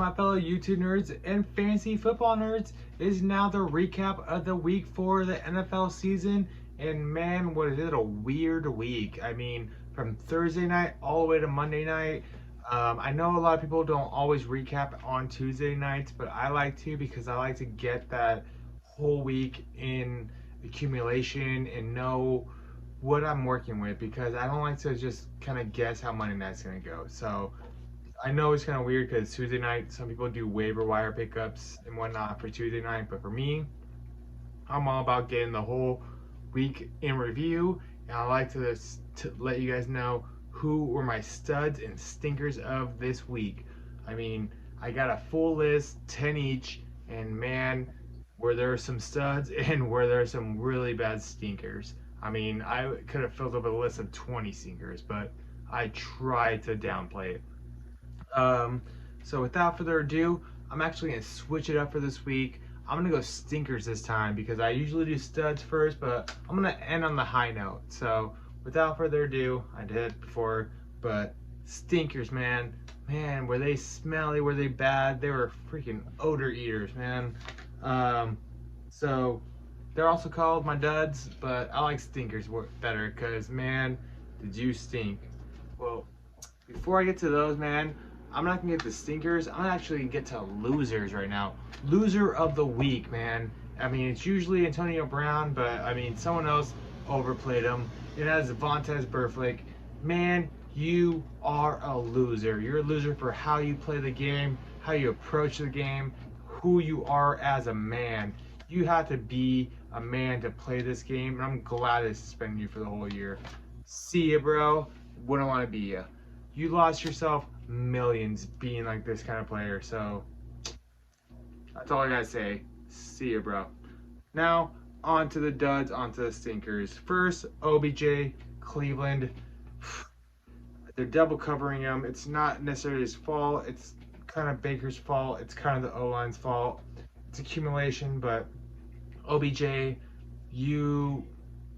my fellow YouTube nerds and fantasy football nerds? It is now the recap of the week for the NFL season. And man, was it a weird week. I mean, from Thursday night all the way to Monday night. I know a lot of people don't always recap on Tuesday nights, but I like to because I like to get that whole week in accumulation and know what I'm working with because I don't like to just kind of guess how Monday night's going to go. So I know it's kind of weird because Tuesday night, some people do waiver wire pickups and whatnot for Tuesday night, but for me, I'm all about getting the whole week in review, and I like to let you guys know who were my studs and stinkers of this week. I mean, I got a full list, 10 each, and man, were there some studs and were there some really bad stinkers. I mean, I could have filled up a list of 20 stinkers, but I tried to downplay it. Um, so without further ado, I'm actually gonna switch it up for this week. I'm gonna go stinkers this time because I usually do studs first, but I'm gonna end on the high note. So without further ado, I did it before, but stinkers, man. Man, were they smelly? Were they bad? They were freaking odor eaters, man. Um, so they're also called my duds, but I like stinkers better because, man, did you stink? Well, before I get to those, man, I'm not gonna get to stinkers. I'm actually gonna get to losers right now. Loser of the week, man. I mean, it's usually Antonio Brown, but I mean, someone else overplayed him. It has Vontez Burfict. Man, you are a loser. You're a loser for how you play the game, how you approach the game, who you are as a man. You have to be a man to play this game, and I'm glad they suspended you for the whole year. See ya, bro. Wouldn't want to be ya. You lost yourself millions being like this kind of player. So that's all I gotta say. See ya, bro. Now on to the duds, on to the stinkers. First, OBJ, Cleveland. They're double covering him. It's not necessarily his fault. It's kind of Baker's fault. It's kind of the O-line's fault. It's accumulation, but OBJ, you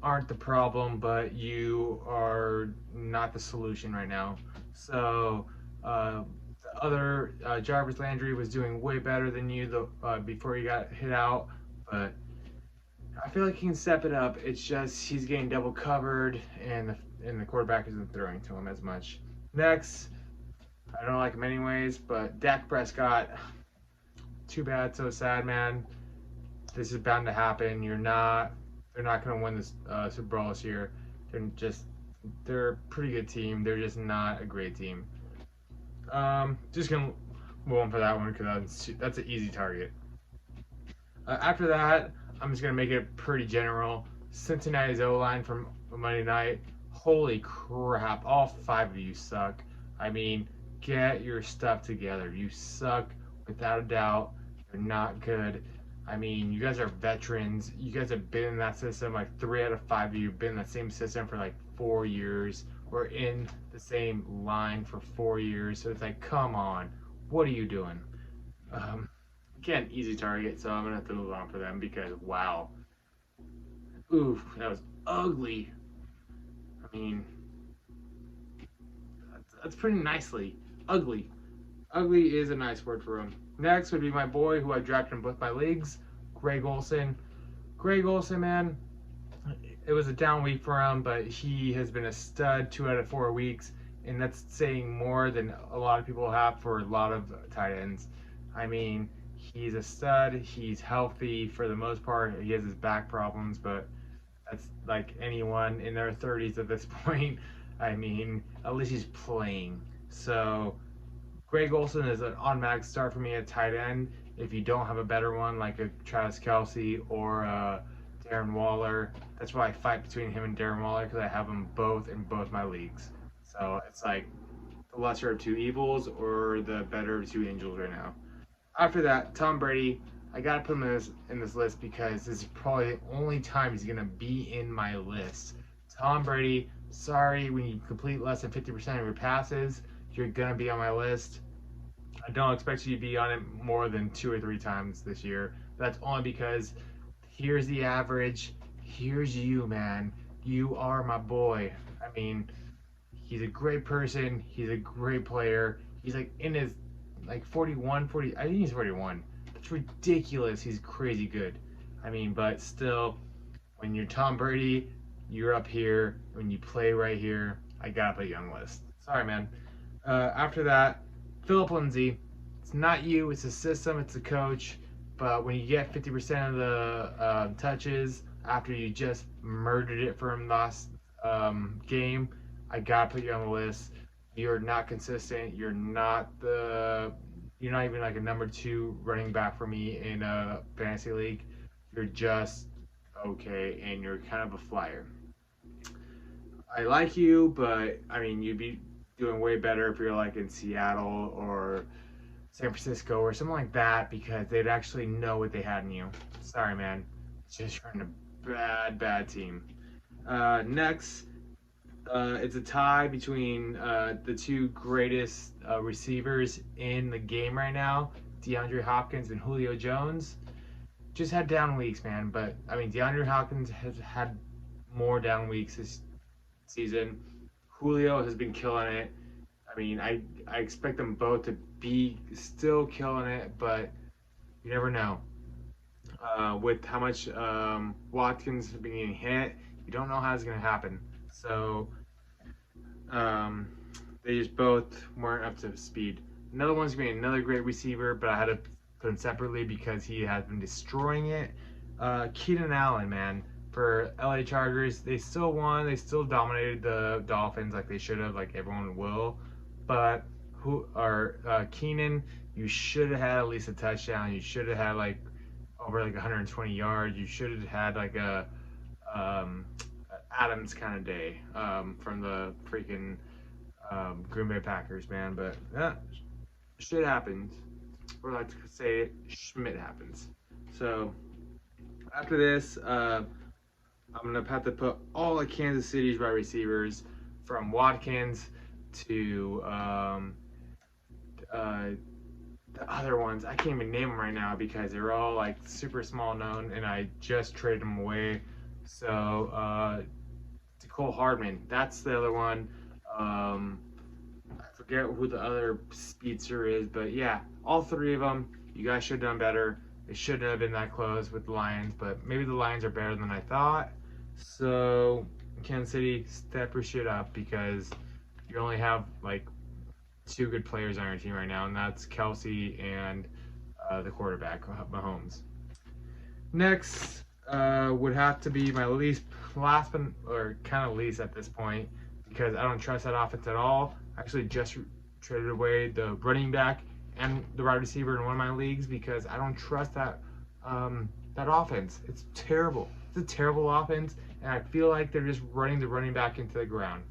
aren't the problem, but you are not the solution right now. So the other Jarvis Landry was doing way better than you before he got hit out, but I feel like he can step it up. It's just he's getting double covered, and the quarterback isn't throwing to him as much. Next, I don't like him anyways, but Dak Prescott. Too bad, so sad, man. This is bound to happen. They're not going to win this Super Bowl this year. They're a pretty good team. They're just not a great team. Just gonna move on for that one because that's an easy target. After that, I'm just gonna make it pretty general. Cincinnati's O-line from Monday night. Holy crap! All five of you suck. I mean, get your stuff together. You suck without a doubt. You're not good. I mean, you guys are veterans. You guys have been in that system. Like 3 out of 5 of you have been in that same system for like 4 years. We're in the same line for 4 years. So it's like, come on, what are you doing? Again, easy target. So I'm gonna have to move on for them because wow, oof, that was ugly. I mean, that's pretty nicely ugly. Ugly is a nice word for him. Next would be my boy who I drafted in both my leagues, Greg Olsen. Greg Olsen, man, it was a down week for him, but he has been a stud 2 out of 4 weeks, and that's saying more than a lot of people have for a lot of tight ends. I mean, he's a stud. He's healthy for the most part. He has his back problems, but that's like anyone in their 30s at this point. I mean, at least he's playing. So Greg Olsen is an automatic start for me at tight end. If you don't have a better one, like a Travis Kelce or Darren Waller, that's why I fight between him and Darren Waller because I have them both in both my leagues. So it's like the lesser of two evils or the better of two angels right now. After that, Tom Brady, I gotta put him in this list because this is probably the only time he's gonna be in my list. Tom Brady, sorry, when you complete less than 50% of your passes, you're gonna be on my list. I don't expect you to be on it more than 2 or 3 times this year. That's only because here's the average. Here's you, man. You are my boy. I mean, he's a great person. He's a great player. He's like in his like 41, 40. I think he's 41. That's ridiculous. He's crazy good. I mean, but still, when you're Tom Brady, you're up here. When you play right here, I gotta put you on the list. Sorry, man. After that, Philip Lindsay. It's not you. It's the system. It's the coach. But when you get 50% of the touches after you just murdered it for him last game, I gotta put you on the list. You're not consistent. You're not even like a number 2 running back for me in a fantasy league. You're just okay, and you're kind of a flyer. I like you, but I mean, you'd be doing way better if you're like in Seattle or San Francisco or something like that, because they'd actually know what they had in you. Sorry, man. It's just you're in a bad team. Next, it's a tie between the two greatest receivers in the game right now, DeAndre Hopkins and Julio Jones. Just had down weeks, man. But I mean, DeAndre Hopkins has had more down weeks this season. Julio has been killing it. I mean, I expect them both to be still killing it, but you never know. With how much Watkins has been getting hit, you don't know how it's going to happen. So um, they just both weren't up to speed. Another one's going to be another great receiver, but I had to put him separately because he has been destroying it. Keenan Allen, man, for LA Chargers, they still won. They still dominated the Dolphins like they should have, like everyone will. But Keenan, you should have had at least a touchdown. You should have had like over like 120 yards. You should have had like a Adams kind of day from the freaking Green Bay Packers, man. But yeah, shit happens. Or like to say it, Schmidt happens. So after this, I'm gonna have to put all of Kansas City's wide receivers from Watkins to the other ones. I can't even name them right now because they're all like super small known, and I just traded them away. So to Cole Hardman, that's the other one. I forget who the other speedster is, but yeah, all three of them. You guys should have done better. It shouldn't have been that close with the Lions, but maybe the Lions are better than I thought. So Kansas City, step your shit up because you only have like 2 good players on your team right now, and that's Kelsey and the quarterback, Mahomes. Next would have to be my last one, or kind of least at this point, because I don't trust that offense at all. I actually just traded away the running back and the wide receiver in one of my leagues because I don't trust that offense. It's terrible. It's a terrible offense, and I feel like they're just running the running back into the ground.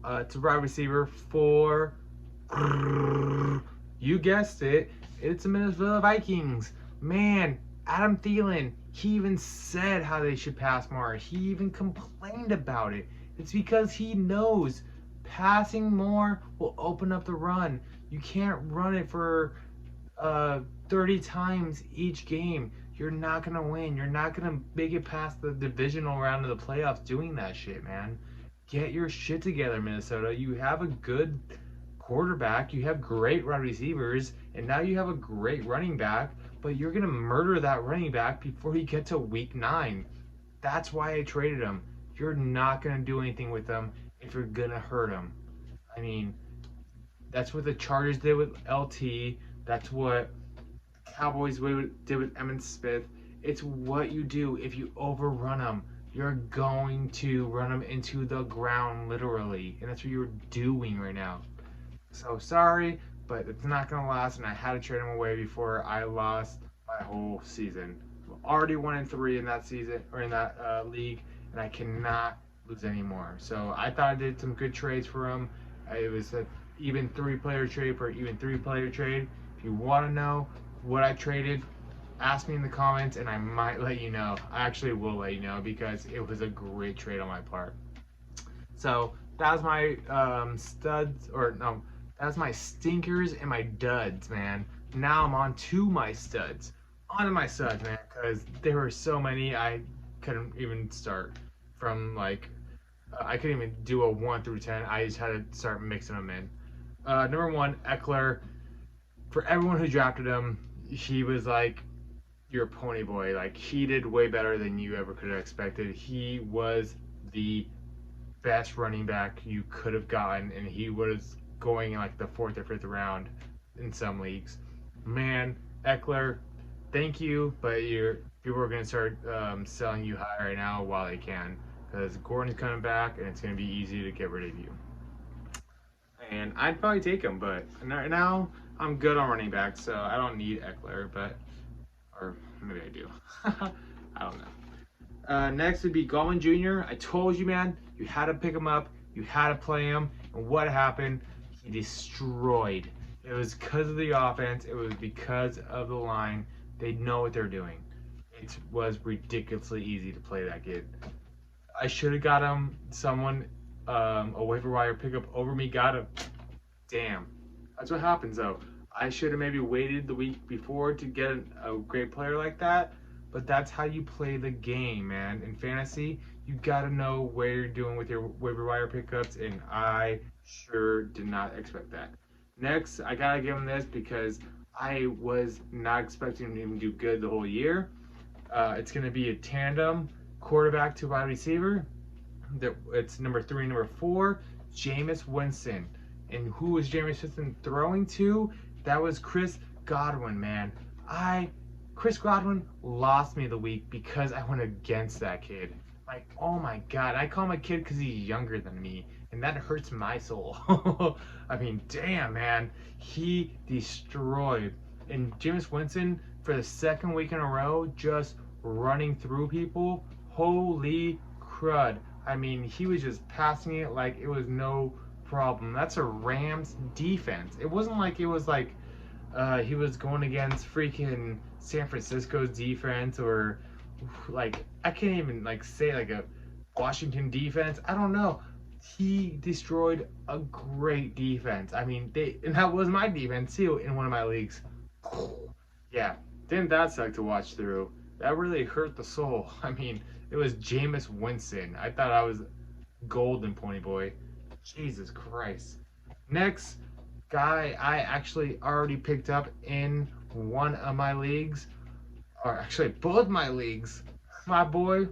It's a wide receiver for, you guessed it, it's the Minnesota Vikings. Man, Adam Thielen, he even said how they should pass more. He even complained about it. It's because he knows passing more will open up the run. You can't run it for 30 times each game. You're not going to win. You're not going to make it past the divisional round of the playoffs doing that shit, man. Get your shit together, Minnesota. You have a good quarterback. You have great wide receivers. And now you have a great running back. But you're going to murder that running back before you get to week 9. That's why I traded him. You're not going to do anything with him if you're going to hurt him. I mean, that's what the Chargers did with LT. That's what Cowboys did with Emmitt Smith. It's what you do if you overrun them. You're going to run them into the ground, literally. And that's what you're doing right now. So sorry, but it's not going to last, and I had to trade him away before I lost my whole season. I'm already 1-3 in that season, or in that league, and I cannot lose anymore. So I thought I did some good trades for him. It was an even 3-player trade for an even 3-player trade. If you want to know what I traded, ask me in the comments, and I might let you know. I actually will let you know because it was a great trade on my part. So that was my that was my stinkers and my duds, man. Now I'm on to my studs. On to my studs, man, because there were so many I couldn't even start from, like, I couldn't even do a 1 through 10. I just had to start mixing them in. Number 1, Eckler. for everyone who drafted him, he was like your pony boy. Like, he did way better than you ever could have expected. He was the best running back you could have gotten, and he was going in like the fourth or fifth round in some leagues. Man, Eckler, thank you, but people are gonna start selling you high right now while they can, because Gordon's coming back, and it's gonna be easy to get rid of you. And I'd probably take him, but right now I'm good on running back, so I don't need Eckler, or maybe I do. I don't know. Next would be Gallman Jr. I told you, man, you had to pick him up, you had to play him, and what happened? He destroyed. It was because of the offense, it was because of the line. They know what they're doing. It was ridiculously easy to play that kid. I should have got him someone, a waiver wire pickup over me, got him. Damn. That's what happens, though. I should have maybe waited the week before to get a great player like that, but that's how you play the game, man. In fantasy, you got to know where you're doing with your waiver wire pickups, and I sure did not expect that. Next, I got to give him this because I was not expecting him to do good the whole year. It's going to be a tandem quarterback to wide receiver. It's number 3 and number 4, Jameis Winston. And who was Jameis Winston throwing to? That was Chris Godwin, man. Chris Godwin lost me the week because I went against that kid. Like, oh my God. I call him a kid because he's younger than me, and that hurts my soul. I mean, damn, man. He destroyed. And Jameis Winston, for the second week in a row, just running through people. Holy crud. I mean, he was just passing it like it was no problem. That's a Rams defense. It wasn't like it was like he was going against freaking San Francisco's defense, or like, I can't even like say like a Washington defense. I don't know. He destroyed a great defense. I mean, and that was my defense too in one of my leagues. Yeah, didn't that suck to watch through? That really hurt the soul. I mean, it was Jameis Winston. I thought I was golden, pony boy. Jesus Christ. Next guy I actually already picked up in one of my leagues, or actually both my leagues. My boy,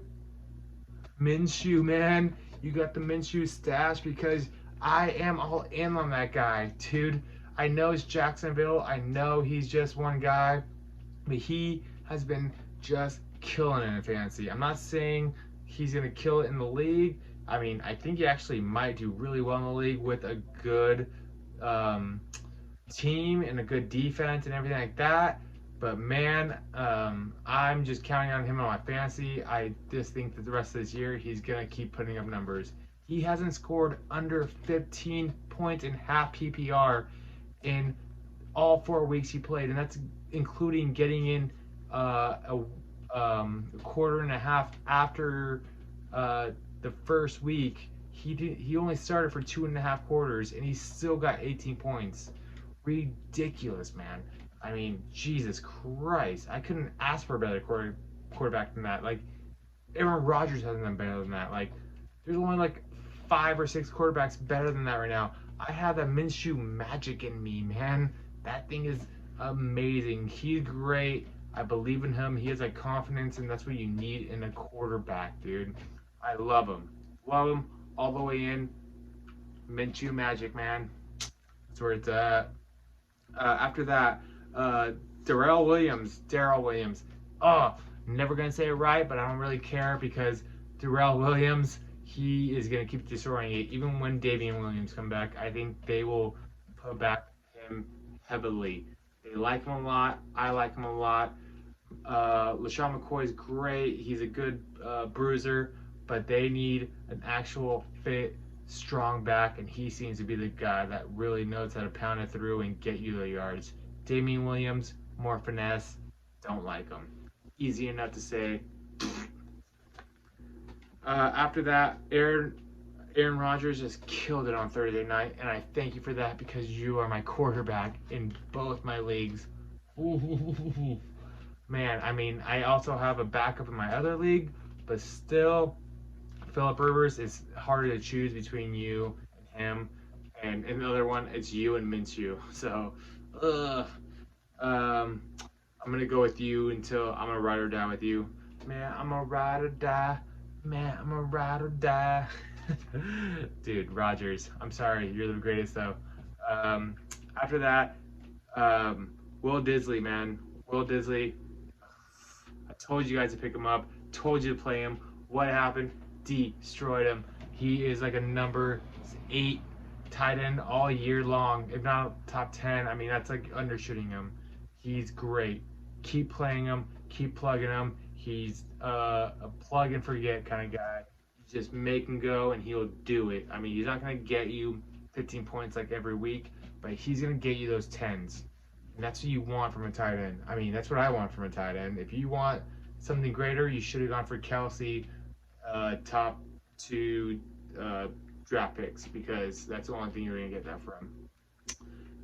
Minshew, man. You got the Minshew stash because I am all in on that guy, dude. I know it's Jacksonville. I know he's just one guy, but he has been just killing it in fantasy. I'm not saying he's going to kill it in the league. I mean, I think he actually might do really well in the league with a good team and a good defense and everything like that. But man, I'm just counting on him on my fantasy. I just think that the rest of this year he's going to keep putting up numbers. He hasn't scored under 15 points in half PPR in all 4 weeks he played, and that's including getting in a quarter and a half after the first week. He only started for 2.5 quarters, and he still got 18 points. Ridiculous, man. I mean, Jesus Christ. I couldn't ask for a better quarterback than that. Like, Aaron Rodgers hasn't done better than that. Like, there's only like 5 or 6 quarterbacks better than that right now. I have that Minshew magic in me, man. That thing is amazing. He's great. I believe in him. He has like confidence, and that's what you need in a quarterback, dude. I love him. Love him all the way in. Minshew magic, man. That's where it's at. After that, Darrell Williams. Oh, never going to say it right, but I don't really care because Darrell Williams, he is going to keep destroying it. Even when Davian Williams come back, I think they will put back him heavily. They like him a lot. I like him a lot. LaShawn McCoy is great. He's a good bruiser, but they need an actual fit, strong back, and he seems to be the guy that really knows how to pound it through and get you the yards. Damian Williams, more finesse. Don't like him. Easy enough to say. After that, Aaron Rodgers just killed it on Thursday night, and I thank you for that because you are my quarterback in both my leagues. Ooh. Man, I mean, I also have a backup in my other league, but still, Philip Rivers is harder to choose between you and him. And in the other one, it's you and Minshew. So, I'm gonna go with you until I'm gonna ride or die with you. Man, I'm a ride or die. Man, I'm a ride or die. Dude, Rogers. I'm sorry, you're the greatest though. Um, After that, Will Disley, man. Will Disley. I told you guys to pick him up. Told you to play him. What happened? Destroyed him. He is like a number 8 tight end all year long, if not top 10. I mean, that's like undershooting him. He's great. Keep playing him. Keep plugging him. He's a plug and forget kind of guy. You just make him go and he'll do it. I mean, he's not going to get you 15 points like every week, but he's going to get you those 10s. And that's what you want from a tight end. I mean, that's what I want from a tight end. If you want something greater, you should have gone for Kelsey, top 2 draft picks, because that's the only thing you're going to get that from.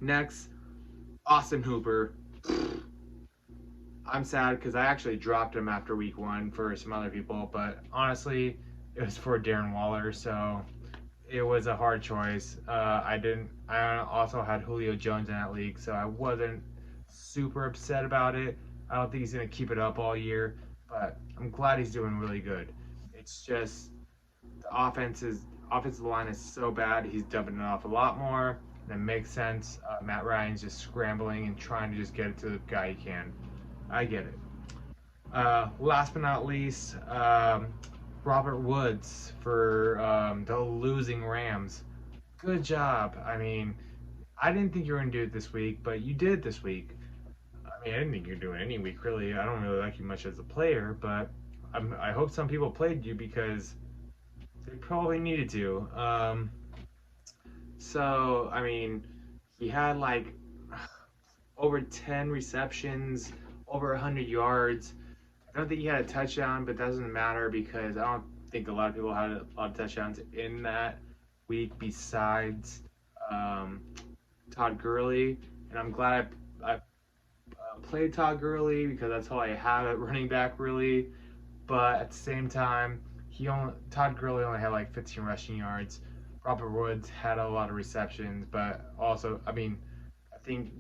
Next, Austin Hooper. I'm sad because I actually dropped him after week 1 for some other people, but honestly, it was for Darren Waller, so it was a hard choice. I also had Julio Jones in that league, so I wasn't super upset about it. I don't think he's going to keep it up all year, but I'm glad he's doing really good. It's just the offensive line is so bad. He's dumping it off a lot more. That makes sense. Matt Ryan's just scrambling and trying to just get it to the guy he can. I get it. Last but not least, Robert Woods for the losing Rams. Good job. I mean, I didn't think you were going to do it this week, but you did this week. I mean, I didn't think you were doing it any week, really. I don't really like you much as a player, but I hope some people played you because they probably needed to. So, I mean, he had like over 10 receptions, over 100 yards. I don't think he had a touchdown, but that doesn't matter because I don't think a lot of people had a lot of touchdowns in that week besides Todd Gurley. And I'm glad I played Todd Gurley because that's all I have at running back, really. But at the same time, Todd Gurley only had like 15 rushing yards. Robert Woods had a lot of receptions, but also, I mean, I think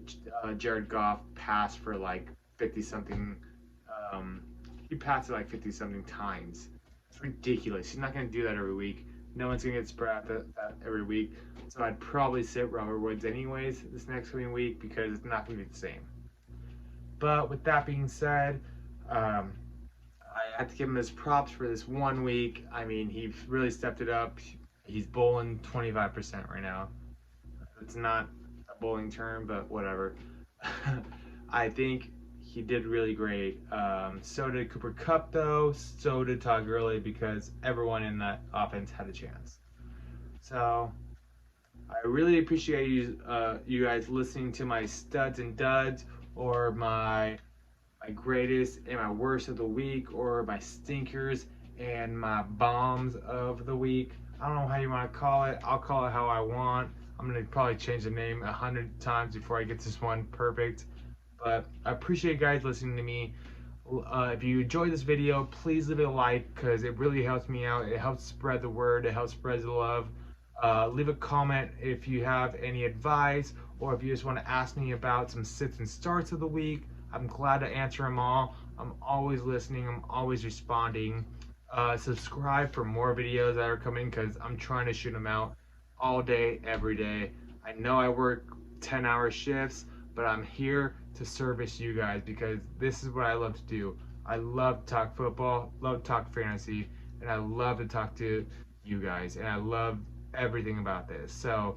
Jared Goff passed for like 50-something. He passed it like 50-something times. It's ridiculous. He's not going to do that every week. No one's going to get spread out that every week. So I'd probably sit Robert Woods anyways this next coming week because it's not going to be the same. But with that being said, I have to give him his props for this 1 week. I mean, he really stepped it up. He's bowling 25% right now. It's not a bowling term, but whatever. I think he did really great. So did Cooper Kupp, though. So did Todd Gurley because everyone in that offense had a chance. So I really appreciate you guys listening to my studs and duds, or my greatest and my worst of the week, or my stinkers and my bombs of the week. I don't know how you want to call it. I'll call it how I want. I'm going to probably change the name 100 times before I get this one perfect. But I appreciate you guys listening to me. If you enjoyed this video, please leave it a like because it really helps me out. It helps spread the word. It helps spread the love. Leave a comment if you have any advice, or if you just want to ask me about some sits and starts of the week. I'm glad to answer them all. I'm always listening. I'm always responding. Subscribe for more videos that are coming because I'm trying to shoot them out all day, every day. I know I work 10-hour shifts, but I'm here to service you guys because this is what I love to do. I love to talk football, love to talk fantasy, and I love to talk to you guys, and I love everything about this. So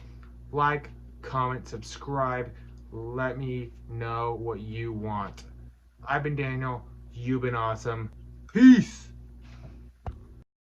like, comment, subscribe. Let me know what you want. I've been Daniel. You've been awesome. Peace.